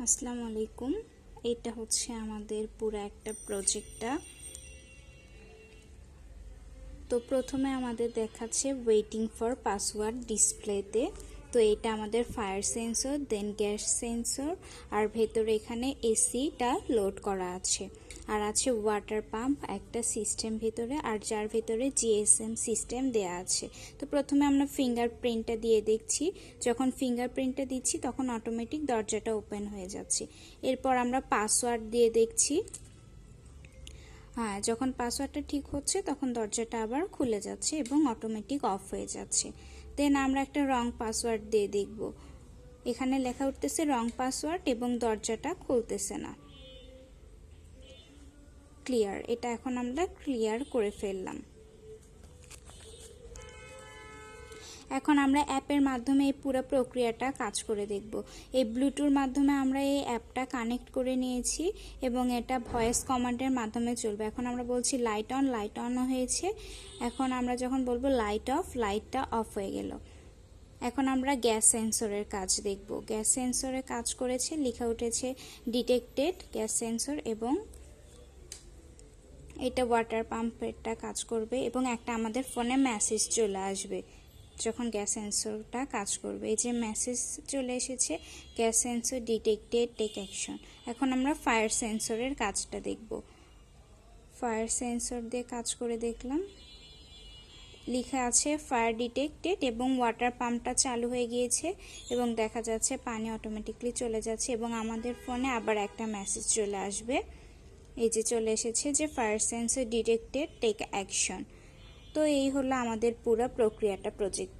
আসসালামু আলাইকুম। এটা হচ্ছে আমাদের পুরো একটা প্রজেক্টটা। তো প্রথমে আমাদের দেখাচ্ছে ওয়েটিং ফর পাসওয়ার্ড ডিসপ্লেতে। তো এটা আমাদের ফায়ার সেন্সর, দেন গ্যাস সেন্সর, আর ভেতরে এখানে এসিটা লোড করা আছে। আর আছে ওয়াটার পাম্প একটা সিস্টেম ভিতরে, আর যার ভিতরে জিএসএম সিস্টেম দেয়া আছে। তো প্রথমে আমরা ফিঙ্গারপ্রিন্টটা দিয়ে দেখছি। যখন ফিঙ্গারপ্রিন্টটা দিচ্ছি তখন অটোমেটিক দরজাটা ওপেন হয়ে যাচ্ছে। এরপর আমরা পাসওয়ার্ড দিয়ে দেখছি। হ্যাঁ, যখন পাসওয়ার্ডটা ঠিক হচ্ছে তখন দরজাটা আবার খুলে যাচ্ছে এবং অটোমেটিক অফ হয়ে যাচ্ছে। দেন আমরা একটা রং পাসওয়ার্ড দিয়ে দেখব। এখানে লেখা উঠতেছে রং পাসওয়ার্ড এবং দরজাটা খুলতেছে না। ক্লিয়ার, এটা এখন আমরা ক্লিয়ার করে ফেললাম। এখন আমরা অ্যাপের মাধ্যমে এই পুরো প্রক্রিয়াটা কাজ করে দেখব। এই ব্লুটুথের মাধ্যমে আমরা এই অ্যাপটা কানেক্ট করে নিয়েছি এবং এটা ভয়েস কমান্ডের মাধ্যমে চলবে। এখন আমরা বলছি লাইট অন হয়েছে। এখন আমরা যখন বলবো লাইট অফ, লাইটটা অফ হয়ে গেল। এখন আমরা গ্যাস সেন্সরের কাজ দেখব। গ্যাস সেন্সরে কাজ করেছে, লেখা উঠেছে ডিটেক্টেড গ্যাস সেন্সর, এবং এটা ওয়াটার পাম্পেরটা কাজ করবে এবং একটা আমাদের ফোনে মেসেজ চলে আসবে যখন গ্যাস সেন্সরটা কাজ করবে। এই যে মেসেজ চলে এসেছে, gas sensor detected, take action. এখন আমরা ফায়ার সেন্সরের কাজটা দেখব। ফায়ার সেন্সর দিয়ে কাজ করে দেখলাম, লেখা আছে ফায়ার ডিটেক্টেড এবং ওয়াটার পাম্পটা চালু হয়ে গিয়েছে এবং দেখা যাচ্ছে পানি অটোমেটিকলি চলে যাচ্ছে এবং আমাদের ফোনে আবার একটা মেসেজ চলে আসবে। এই যে চলে এসেছে যে fire sensor detected, take action. তো এই হলো আমাদের পুরো প্রক্রিয়াটা প্রজেক্ট।